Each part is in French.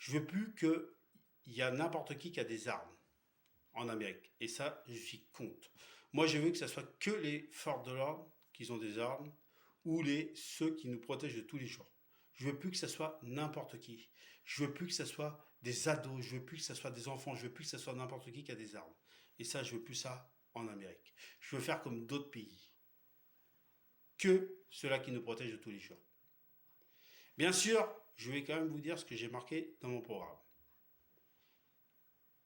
Je veux plus qu'il y a n'importe qui a des armes en Amérique. Et ça, je suis contre. Moi, je veux que ce soit que les forces de l'ordre qui ont des armes ou ceux qui nous protègent de tous les jours. Je veux plus que ce soit n'importe qui. Je veux plus que ce soit des ados. Je veux plus que ce soit des enfants. Je veux plus que ce soit n'importe qui a des armes. Et ça, je veux plus ça en Amérique. Je veux faire comme d'autres pays. Que ceux-là qui nous protègent de tous les jours. Bien sûr, je vais quand même vous dire ce que j'ai marqué dans mon programme.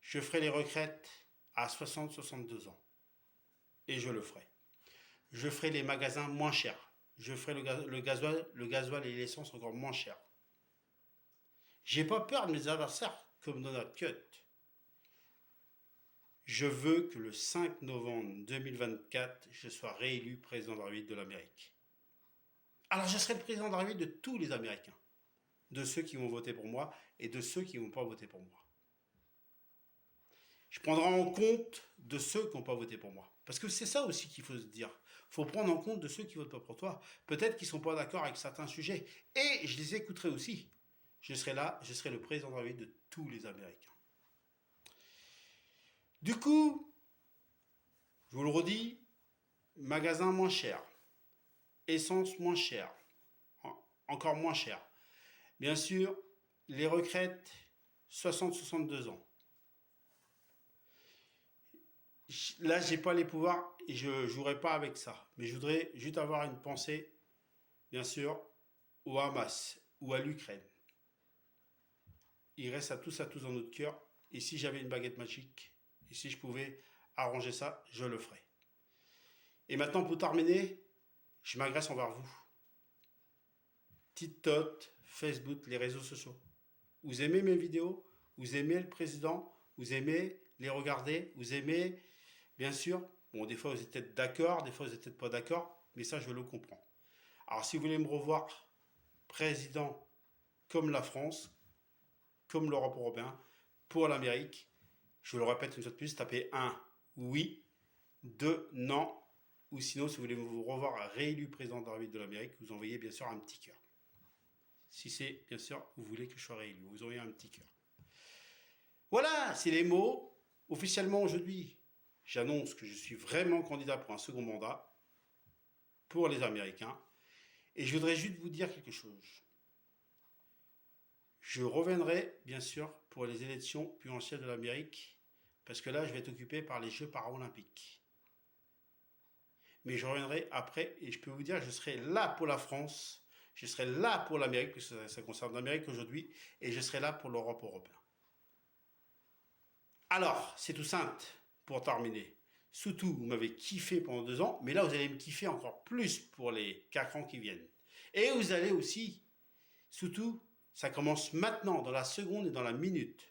Je ferai les retraites à 60-62 ans. Et je le ferai. Je ferai les magasins moins chers. Je ferai le gasoil et l'essence encore moins chers. J'ai pas peur de mes adversaires comme Donald Trump. Je veux que le 5 novembre 2024, je sois réélu président de la République de l'Amérique. Alors je serai le président de la République de tous les Américains. De ceux qui vont voter pour moi et de ceux qui ne vont pas voter pour moi. Je prendrai en compte de ceux qui n'ont pas voté pour moi. Parce que c'est ça aussi qu'il faut se dire. Il faut prendre en compte de ceux qui ne votent pas pour toi. Peut-être qu'ils ne sont pas d'accord avec certains sujets. Et je les écouterai aussi. Je serai là, je serai le président de la République de tous les Américains. Du coup, je vous le redis, magasin moins cher, essence moins chère, encore moins cher. Bien sûr, les retraites, 60-62 ans. Là, j'ai pas les pouvoirs et je jouerai pas avec ça. Mais je voudrais juste avoir une pensée, bien sûr, au Hamas ou à l'Ukraine. Il reste à tous dans notre cœur. Et si j'avais une baguette magique, et si je pouvais arranger ça, je le ferais. Et maintenant, pour terminer, je m'agresse envers vous. TikTok, Facebook, les réseaux sociaux. Vous aimez mes vidéos? Vous aimez le président? Vous aimez les regarder? Vous aimez, bien sûr, bon, des fois vous êtes peut-être d'accord, des fois vous n'êtes peut-être pas d'accord, mais ça je le comprends. Alors si vous voulez me revoir président comme la France, comme l'Europe européenne, pour l'Amérique, je le répète une fois de plus, tapez 1 oui, 2 non, ou sinon si vous voulez vous revoir réélu président de la République de l'Amérique, vous envoyez bien sûr un petit cœur. Si c'est, bien sûr, vous voulez que je sois réélu, vous envoyez un petit cœur. Voilà, c'est les mots. Officiellement aujourd'hui, j'annonce que je suis vraiment candidat pour un second mandat pour les Américains. Et je voudrais juste vous dire quelque chose. Je reviendrai, bien sûr, pour les élections présidentielles de l'Amérique, parce que là, je vais être occupé par les Jeux paralympiques. Mais je reviendrai après, et je peux vous dire, je serai là pour la France, je serai là pour l'Amérique, puisque ça concerne l'Amérique aujourd'hui, et je serai là pour l'Europe européenne. Alors, c'est tout simple, pour terminer. Surtout, vous m'avez kiffé pendant 2 ans, mais là, vous allez me kiffer encore plus pour les 4 ans qui viennent. Et vous allez aussi, surtout, ça commence maintenant, dans la seconde et dans la minute.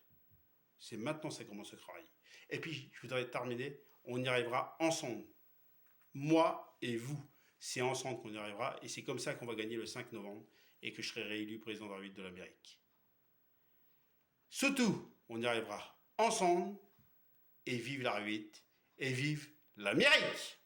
C'est maintenant que ça commence le travail. Et puis, je voudrais terminer, on y arrivera ensemble. Moi et vous, c'est ensemble qu'on y arrivera, et c'est comme ça qu'on va gagner le 5 novembre, et que je serai réélu président de la République de l'Amérique. Surtout, on y arrivera ensemble, et vive la République, et vive l'Amérique!